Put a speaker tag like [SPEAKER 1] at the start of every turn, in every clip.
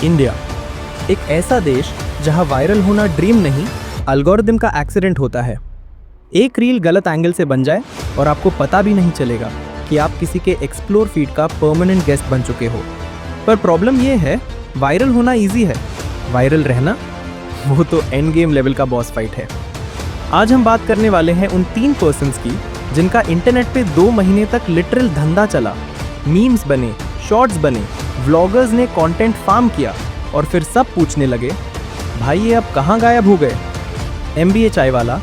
[SPEAKER 1] India, एक ऐसा देश जहां वायरल होना ड्रीम नहीं, एल्गोरिदम का एक्सीडेंट होता है। एक रील गलत एंगल से बन जाए और आपको पता भी नहीं चलेगा कि आप किसी के एक्सप्लोर फीड का परमानेंट गेस्ट बन चुके हो। पर प्रॉब्लम यह है, वायरल होना इजी है, वायरल रहना वो तो एंड गेम लेवल का बॉस फाइट है। आज हम बात करने वाले हैं उन 3 पर्सन्स की जिनका इंटरनेट पे 2 महीने तक लिटरल धंधा चला। मीम्स बने, शॉर्ट्स बने, व्लॉगर्स ने कंटेंट फार्म किया और फिर सब पूछने लगे, भाई ये अब कहाँ गायब हो गए? MBA चाय वाला,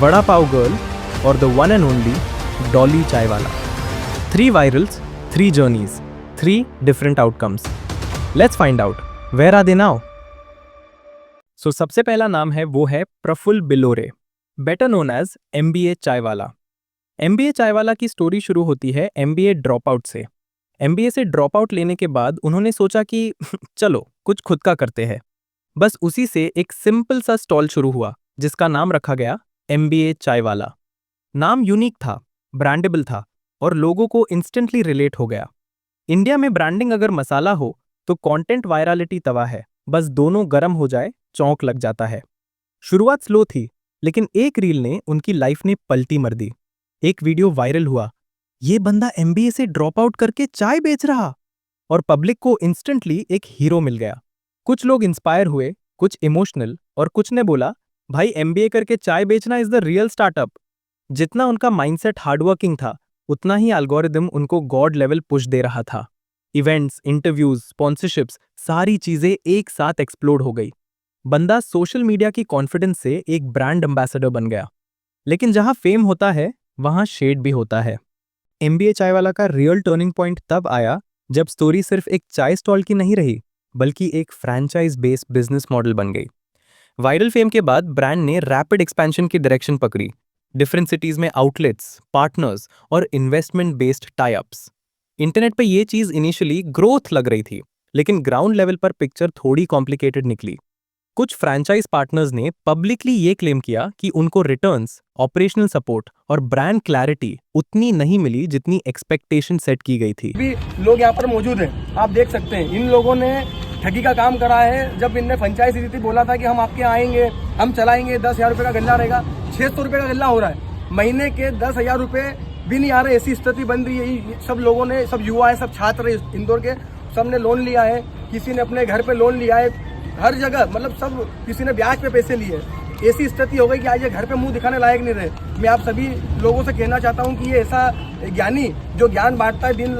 [SPEAKER 1] वड़ा पाव गर्ल और the one and only Dolly Chai Wala. 3 virals, 3 journeys, 3 different outcomes. Let's find out where are they now. So सबसे पहला नाम है वो है Praful Billore, better known as MBA Chai वाला। MBA चाय वाला की स्टोरी शुरू होती है MBA ड्रॉप आउट से। MBA से ड्रॉप आउट लेने के बाद उन्होंने सोचा कि चलो कुछ खुद का करते हैं। बस उसी से एक सिंपल सा स्टॉल शुरू हुआ जिसका नाम रखा गया MBA चाय वाला। नाम यूनिक था, ब्रांडेबल था और लोगों को इंस्टेंटली रिलेट हो गया। इंडिया में ब्रांडिंग अगर मसाला हो तो कंटेंट वायरलिटी तवा है, बस दोनों गर्म हो जाए चौंक लग जाता है। शुरुआत स्लो थी, लेकिन एक रील ने उनकी लाइफ ने पलटी मर दी। एक वीडियो वायरल हुआ, ये बंदा MBA से ड्रॉप आउट करके चाय बेच रहा, और पब्लिक को इंस्टेंटली एक हीरो मिल गया। कुछ लोग इंस्पायर हुए, कुछ इमोशनल और कुछ ने बोला, भाई MBA करके चाय बेचना इज द रियल स्टार्टअप। जितना उनका माइंडसेट हार्डवर्किंग था, उतना ही एल्गोरिदम उनको गॉड लेवल पुश दे रहा था। इवेंट्स, इंटरव्यूज, स्पॉन्सरशिप्स, सारी चीजें एक साथ एक्सप्लोड हो गई। बंदा सोशल मीडिया की कॉन्फिडेंस से एक ब्रांड एम्बेसडर बन गया। लेकिन जहां फेम होता है वहां शेड भी होता है। MBA चाय वाला का रियल टर्निंग पॉइंट तब आया जब स्टोरी सिर्फ एक चाय स्टॉल की नहीं रही, बल्कि एक फ्रैंचाइज बेस्ड बिजनेस मॉडल बन गई। वायरल फेम के बाद ब्रांड ने रैपिड एक्सपेंशन की डायरेक्शन पकड़ी। डिफरेंट सिटीज में आउटलेट्स, पार्टनर्स और investment based tie ups. Internet पे ये चीज इनिशियली ग्रोथ लग रही थी, लेकिन ग्राउंड लेवल पर पिक्चर थोड़ी कॉम्प्लिकेटेड निकली। कुछ फ्रैंचाइज पार्टनर्स ने पब्लिकली ये क्लेम किया कि उनको रिटर्न्स, ऑपरेशनल सपोर्ट और ब्रांड क्लैरिटी उतनी नहीं मिली जितनी एक्सपेक्टेशन सेट की गई थी।
[SPEAKER 2] भी लोग यहाँ पर मौजूद हैं, आप देख सकते हैं। इन लोगों ने ठगी का काम करा है। जब इनने फ्रेंचाइजी दी थी, बोला था कि हम आपके यहाँ आएंगे, हम चलाएंगे, 10,000 रुपये का गल्ला रहेगा, 600 रुपये का गल्ला हो रहा है। महीने के 10,000 रुपये भी नहीं आ रहे। ऐसी स्थिति बन रही है। सब लोगों ने, सब युवा है, सब छात्र है इंदौर के, सबने लोन लिया है। किसी ने अपने घर पे लोन लिया है, हर जगह मतलब सब, किसी ने ब्याज पे पैसे लिए। ऐसी स्थिति हो गई कि आज ये घर पे मुंह दिखाने लायक नहीं रहे। मैं आप सभी लोगों से कहना चाहता हूं कि ये ऐसा ज्ञानी जो ज्ञान बांटता है, दिन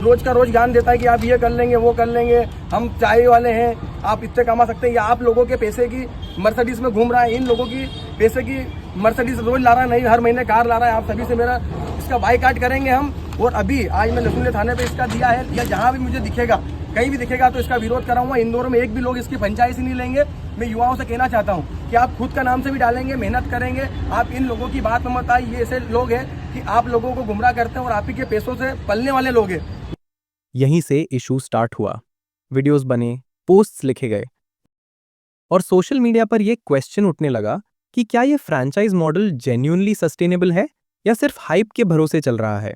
[SPEAKER 2] रोज का रोज ज्ञान देता है कि आप ये कर लेंगे, वो कर लेंगे, हम चाय वाले हैं, आप इतने कमा सकते हैं, या आप लोगों के पैसे की मर्सिडीज में घूम रहा है, इन लोगों की पैसे की मर्सिडीज रोज ला रहा है, नहीं हर महीने कार ला रहा है। आप सभी से मेरा इसका बाइकाट करेंगे हम। और अभी आज मैं लखनऊ थाने पे इसका दिया है, या जहाँ भी मुझे दिखेगा, कहीं भी दिखेगा तो इसका विरोध कराऊंगा। इंदौर में एक भी लोग इसकी फ्रेंचाइजी नहीं लेंगे। मैं युवाओं से कहना चाहता हूं कि आप खुद का नाम से भी डालेंगे, मेहनत करेंगे। आप इन लोगों की बात में मत आइए। ये ऐसे लोग हैं कि आप लोगों को गुमराह करते हैं और आप ही के पैसों से पलने वाले लोग हैं।
[SPEAKER 1] यहीं से इशू स्टार्ट हुआ। वीडियोस बने, पोस्ट्स लिखे गए और सोशल मीडिया पर यह क्वेश्चन उठने लगा कि क्या यह फ्रैंचाइज मॉडल जेन्युइनली सस्टेनेबल है या सिर्फ हाइप के भरोसे चल रहा है।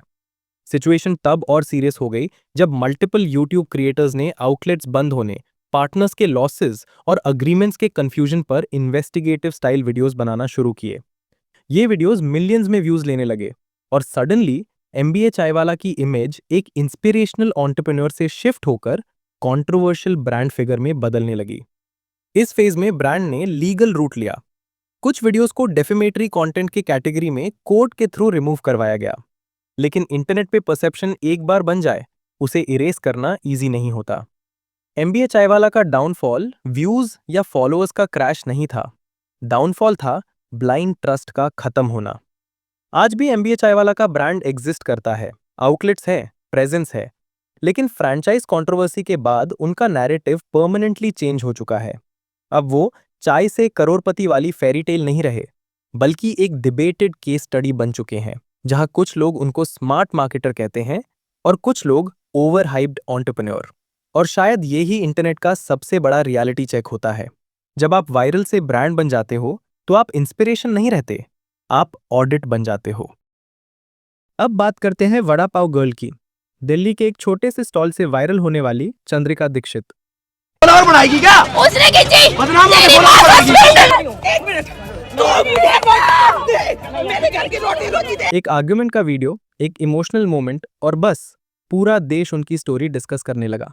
[SPEAKER 1] सिचुएशन तब और सीरियस हो गई जब मल्टीपल यूट्यूब क्रिएटर्स ने आउटलेट्स बंद होने, पार्टनर्स के लॉसेस और अग्रीमेंट्स के कंफ्यूजन पर इन्वेस्टिगेटिव स्टाइल वीडियोस बनाना शुरू किए। ये वीडियोस मिलियंस में व्यूज लेने लगे और सडनली MBA चाय वाला की इमेज एक इंस्पिरेशनल एंटरप्रेन्योर से शिफ्ट होकर कंट्रोवर्शियल ब्रांड फिगर में बदलने लगी। इस फेज में ब्रांड ने लीगल रूट लिया। कुछ वीडियोस को डेफेमेटरी कंटेंट की कैटेगरी में कोर्ट के थ्रू रिमूव करवाया गया। लेकिन इंटरनेट पे परसेप्शन एक बार बन जाए, उसे इरेज करना इजी नहीं होता। MBA चाय वाला का डाउनफॉल व्यूज या फॉलोअर्स का क्रैश नहीं था, डाउनफॉल था ब्लाइंड ट्रस्ट का खत्म होना। आज भी MBA चाय वाला का ब्रांड एग्जिस्ट करता है, आउटलेट्स है, प्रेजेंस है, लेकिन फ्रैंचाइज कंट्रोवर्सी के बाद उनका नैरेटिव परमानेंटली चेंज हो चुका है। अब वो चाय से करोड़पति वाली फेरी टेल नहीं रहे, बल्कि एक डिबेटेड केस स्टडी बन चुके हैं, जहां कुछ लोग उनको स्मार्ट मार्केटर कहते हैं और कुछ लोग ओवर हाइप्ड एंटरप्रेन्योर। और शायद यही इंटरनेट का सबसे बड़ा रियलिटी चेक होता है। जब आप वायरल से ब्रांड बन जाते हो तो आप इंस्पिरेशन नहीं रहते, आप ऑडिट बन जाते हो। अब बात करते हैं वड़ा पाव गर्ल की, दिल्ली के एक छोटे से स्टॉल से वायरल होने वाली चंद्रिका दीक्षित।
[SPEAKER 2] और बढ़ाएगी क्या?
[SPEAKER 3] उसने खींची।
[SPEAKER 2] बदनाम
[SPEAKER 3] तेरी
[SPEAKER 2] होके
[SPEAKER 3] माँ
[SPEAKER 2] बढ़ाएगी।
[SPEAKER 3] हस्बैंड। एक मिनट, तू मुझे बता दे, मेरे घर की रोटी रोटी दे।
[SPEAKER 1] एक आर्ग्यूमेंट का वीडियो, एक इमोशनल मोमेंट और बस पूरा देश उनकी स्टोरी डिस्कस करने लगा।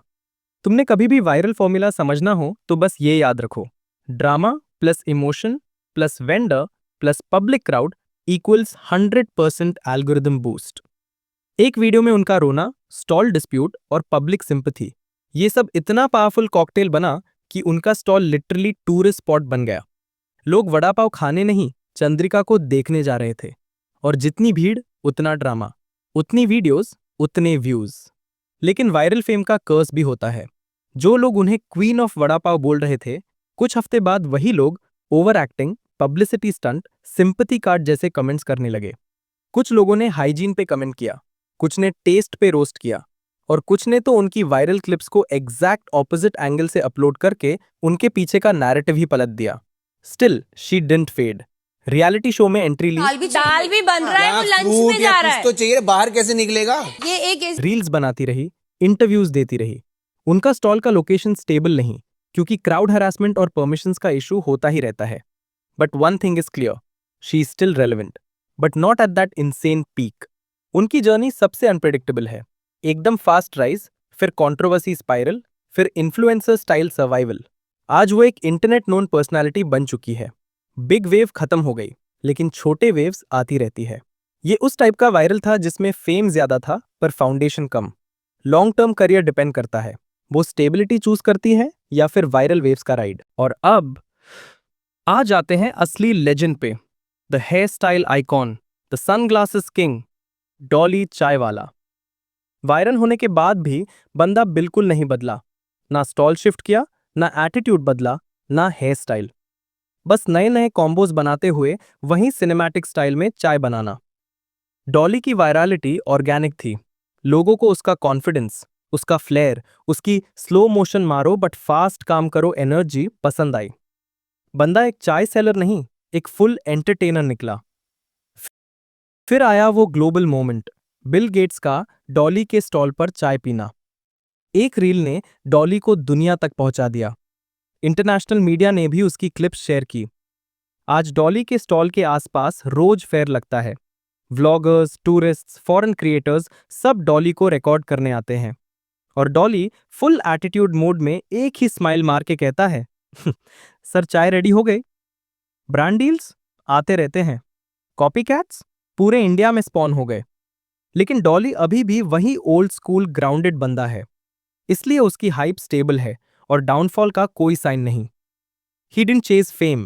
[SPEAKER 1] तुमने कभी भी वायरल फॉर्मूला समझना हो तो बस ये याद रखो, drama plus emotion plus vendor plus public crowd equals 100% algorithm boost. एक वीडियो में उनका रोना, स्टॉल डिस्प्यूट और पब्लिक सिंपैथी, ये सब इतना पावरफुल कॉकटेल बना कि उनका स्टॉल लिटरली टूरिस्ट स्पॉट बन गया। लोग वड़ा पाव खाने नहीं, चंद्रिका को देखने जा रहे थे। और जितनी भीड़ उतना ड्रामा, उतनी वीडियोस उतने व्यूज। लेकिन वायरल फेम का कर्स भी होता है। जो लोग उन्हें क्वीन ऑफ वड़ा पाव बोल रहे थे, कुछ हफ्ते बाद वही लोग over acting, publicity stunt, sympathy card जैसे कमेंट्स करने लगे। कुछ लोगों ने हाइजीन पे कमेंट किया, कुछ ने टेस्ट पे रोस्ट किया और कुछ ने तो उनकी वायरल क्लिप्स को एग्जैक्ट ऑपोजिट एंगल से अपलोड करके उनके पीछे का नैरेटिव ही पलट दिया। Still she didn't fade. Reality show में एंट्री ली,
[SPEAKER 3] दाल भी बन रहा है, वो लंच में जा रहा है।
[SPEAKER 4] तो चाहिए, बाहर कैसे निकलेगा?
[SPEAKER 3] ये एक
[SPEAKER 1] रील्स बनाती रही, इंटरव्यूज देती रही। उनका स्टॉल का लोकेशन स्टेबल नहीं, क्योंकि क्राउड हरासमेंट और परमिशंस का इशू होता ही रहता है। But one thing is clear, she is still relevant, but not at that insane peak. उनकी जर्नी सबसे अनप्रेडिक्टेबल है। एकदम फास्ट राइज, फिर कंट्रोवर्सी स्पाइरल, फिर इन्फ्लुएंसर स्टाइल सर्वाइवल। आज वो एक इंटरनेट नोन पर्सनालिटी बन चुकी है। बिग वेव खत्म हो गई, लेकिन छोटे वेव्स आती रहती है। ये उस टाइप का वायरल था जिसमें फेम ज्यादा था पर फाउंडेशन कम। लॉन्ग टर्म करियर डिपेंड करता है, वो स्टेबिलिटी चूज करती है या फिर वायरल वेव्स का राइड। और अब आ जाते हैं असली लेजेंड पे, the hair style icon, the sunglasses king, Dolly Chaiwala. Viral होने के बाद भी बंदा बिल्कुल नहीं बदला, ना स्टॉल शिफ्ट किया, ना एटीट्यूड बदला, ना हेयर स्टाइल। बस नए नए कॉम्बोज बनाते हुए वहीं सिनेमैटिक स्टाइल में चाय बनाना। डॉली की वायरलिटी ऑर्गेनिक थी। लोगों को उसका कॉन्फिडेंस, उसका फ्लेयर, उसकी स्लो मोशन मारो बट फास्ट काम करो एनर्जी पसंद आई। बंदा एक चाय सेलर नहीं, एक फुल एंटरटेनर निकला। फिर आया वो ग्लोबल मोमेंट, बिल गेट्स का डॉली के स्टॉल पर चाय पीना। एक रील ने डॉली को दुनिया तक पहुंचा दिया। इंटरनेशनल मीडिया ने भी उसकी क्लिप्स शेयर की। आज डॉली के स्टॉल के आसपास रोज फेयर लगता है। व्लॉगर्स, टूरिस्ट्स, फॉरेन क्रिएटर्स सब डॉली को रिकॉर्ड करने आते हैं। और डॉली फुल एटीट्यूड मोड में एक ही स्माइल मार के कहता है, सर चाय रेडी हो गई। ब्रांड डील्स आते रहते हैं, कॉपी कैट्स पूरे इंडिया में स्पॉन हो गए, लेकिन डॉली अभी भी वही ओल्ड स्कूल ग्राउंडेड बंदा है। इसलिए उसकी हाइप स्टेबल है और डाउनफॉल का कोई साइन नहीं। He didn't chase fame,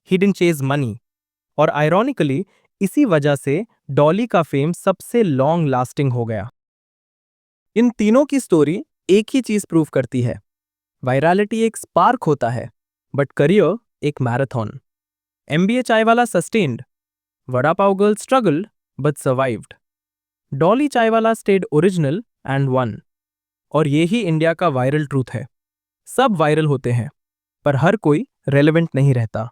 [SPEAKER 1] he didn't chase money. और आयरॉनिकली इसी वजह से डॉली का फेम सबसे लॉन्ग लास्टिंग हो गया। इन तीनों की स्टोरी एक ही चीज प्रूव करती है, वायरलिटी एक स्पार्क होता है बट करियर एक मैराथन। एमबीए चाय वाला sustained, vada Pav girl struggled but survived, Dolly Chai वाला स्टेड ओरिजिनल एंड वन। और यही इंडिया का वायरल ट्रूथ है। सब वायरल होते हैं पर हर कोई रेलेवेंट नहीं रहता।